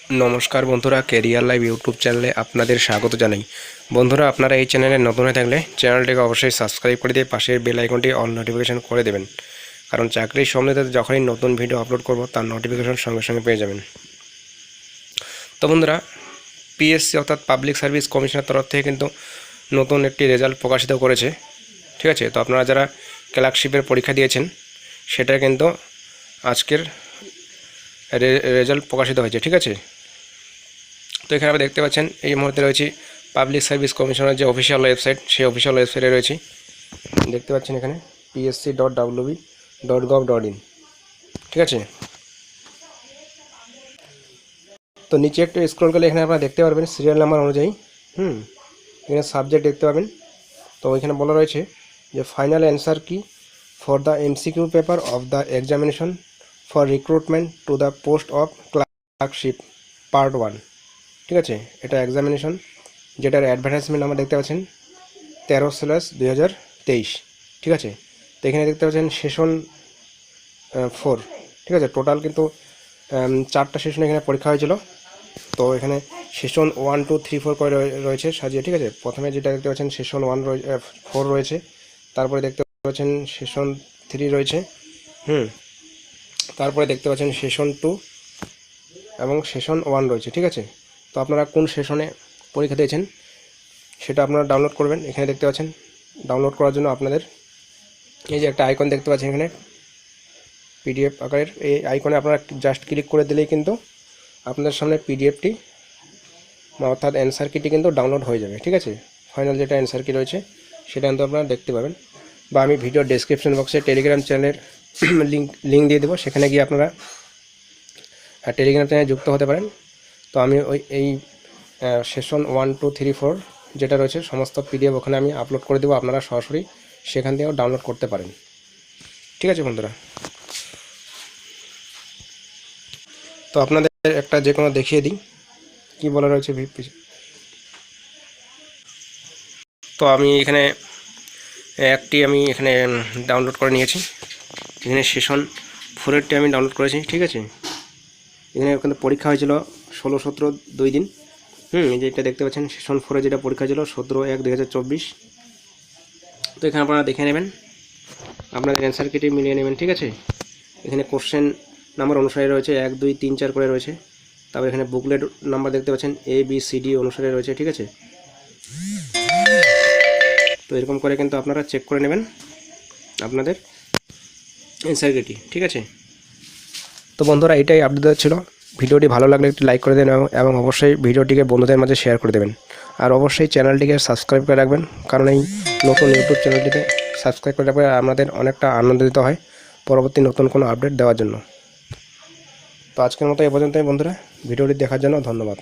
নমস্কার বন্ধুরা, career live YouTube চ্যানেলে আপনাদের স্বাগত জানাই। বন্ধুরা, আপনারা এই চ্যানেলে নতুন হয়ে থাকলে চ্যানেলটিকে অবশ্যই সাবস্ক্রাইব করে দিয়ে পাশের বেল আইকনটি অল নোটিফিকেশন করে দেবেন, কারণ চাকরির সম্বন্ধে যখনই নতুন ভিডিও আপলোড করব তার নোটিফিকেশন সঙ্গে সঙ্গে পেয়ে যাবেন। তো বন্ধুরা, পিএসসি অর্থাৎ পাবলিক সার্ভিস কমিশনের তরফ থেকে কিন্তু নতুন একটি রেজাল্ট প্রকাশিত করেছে। ঠিক আছে, তো আপনারা যারা ক্লার্কশিপের পরীক্ষা দিয়েছেন সেটা কিন্তু আজকের রেজাল্ট প্রকাশিত হয়েছে। ঠিক আছে, তো এখানে আপনি দেখতে পাচ্ছেন এই মুহূর্তে রয়েছে পাবলিক সার্ভিস কমিশনের যে অফিসিয়াল ওয়েবসাইট, সেই অফিসিয়াল ওয়েবসাইটে রয়েছে। দেখতে পাচ্ছেন এখানে psc.wb.gov.in। ঠিক আছে, তো নিচে একটু স্ক্রল করলে এখানে আপনারা দেখতে পারবেন সিরিয়াল নাম্বার অনুযায়ী এখানে সাবজেক্ট দেখতে পাবেন। তো এখানে বলা রয়েছে যে ফাইনাল অ্যান্সার কি for the MCQ paper of the examination for recruitment to the post of clerkship part 1। ঠিক আছে, এটা এক্সামিনেশন, যেটার অ্যাডভার্টাইজমেন্ট আমরা দেখতে পাচ্ছেন 13/2023। ঠিক আছে, তো এখানে দেখতে পাচ্ছেন সেশন 4। ঠিক আছে, টোটাল কিন্তু 4টা সেশন এখানে পরীক্ষা হয়েছিল। তো এখানে সেশন 1, 2, 3, 4 করে রয়েছে সাজিয়ে। ঠিক আছে, প্রথমে যেটা দেখতে পাচ্ছেন সেশন 4 রয়েছে, তারপরে দেখতে পাচ্ছেন সেশন 3 রয়েছে, তারপরে দেখতে পাচ্ছেন সেশন 2 এবং সেশন 1 রয়েছে। ঠিক আছে, তো আপনারা কোন সেশনে পরীক্ষা দিয়েছেন সেটা আপনারা ডাউনলোড করবেন। এখানে দেখতে পাচ্ছেন ডাউনলোড করার জন্য আপনাদের এই যে একটা আইকন দেখতে পাচ্ছেন এখানে পিডিএফ আকারের, এই আইকনে আপনারা জাস্ট ক্লিক করে দিলেই কিন্তু আপনাদের সামনে পিডিএফটি অর্থাৎ অ্যান্সার কিটি কিন্তু ডাউনলোড হয়ে যাবে। ঠিক আছে, ফাইনাল যেটা অ্যান্সার কি রয়েছে সেটা কিন্তু আপনারা দেখতে পাবেন, বা আমি ভিডিও ডেসক্রিপশন বক্সে টেলিগ্রাম চ্যানেলের লিঙ্ক দিয়ে দেবো, সেখানে গিয়ে আপনারা টেলিগ্রাম চ্যানেলে যুক্ত হতে পারেন। তো আমি এই সেশন 1, 2, 3, 4 যেটা রয়েছে সমস্ত পিডিএফ ওখানে আমি আপলোড করে দেবো, আপনারা সরাসরি সেখান থেকেও ডাউনলোড করতে পারেন। ঠিক আছে বন্ধুরা, তো আপনাদের একটা যে কোনো দেখিয়ে দিই কী বলা রয়েছে। তো আমি এখানে আমি এখানে ডাউনলোড করে নিয়েছি। এখানে সেশন 4-এরটি আমি ডাউনলোড করেছি। ঠিক আছে, এখানে কিন্তু পরীক্ষা হয়েছিল 16, 17, 2 দিন। এই যে এটা দেখতে পাচ্ছেন সেশন 4-এ যেটা পরীক্ষা ছিল 17/1/2024। তো এখানে আপনারা দেখে নেবেন, আপনাদের অ্যান্সার কিটি মিলিয়ে নেবেন। ঠিক আছে, এখানে কোশ্চেন নাম্বার অনুসারে রয়েছে 1, 2, 3, 4 করে রয়েছে। তারপর এখানে বুকলেট নাম্বার দেখতে পাচ্ছেন ABCD অনুসারে রয়েছে। ঠিক আছে, তো এরকম করে কিন্তু আপনারা চেক করে নেবেন আপনাদের অ্যান্সার কিটি। ঠিক আছে, তো বন্ধুরা এটাই আপডেট ছিল। ভিডিওটি ভালো লাগলে একটু লাইক করে দেন এবং অবশ্যই ভিডিওটিকে বন্ধুদের মাঝে শেয়ার করে দেবেন। আর অবশ্যই চ্যানেলটিকে সাবস্ক্রাইব করে রাখবেন, কারণ এই নতুন ইউটিউব চ্যানেলটিতে সাবস্ক্রাইব করে রাখলে আমাদের অনেকটা আনন্দিত হয় পরবর্তী নতুন কোনো আপডেট দেওয়ার জন্য। তো আজকের মতো এ পর্যন্তই বন্ধুরা, ভিডিওটি দেখার জন্য ধন্যবাদ।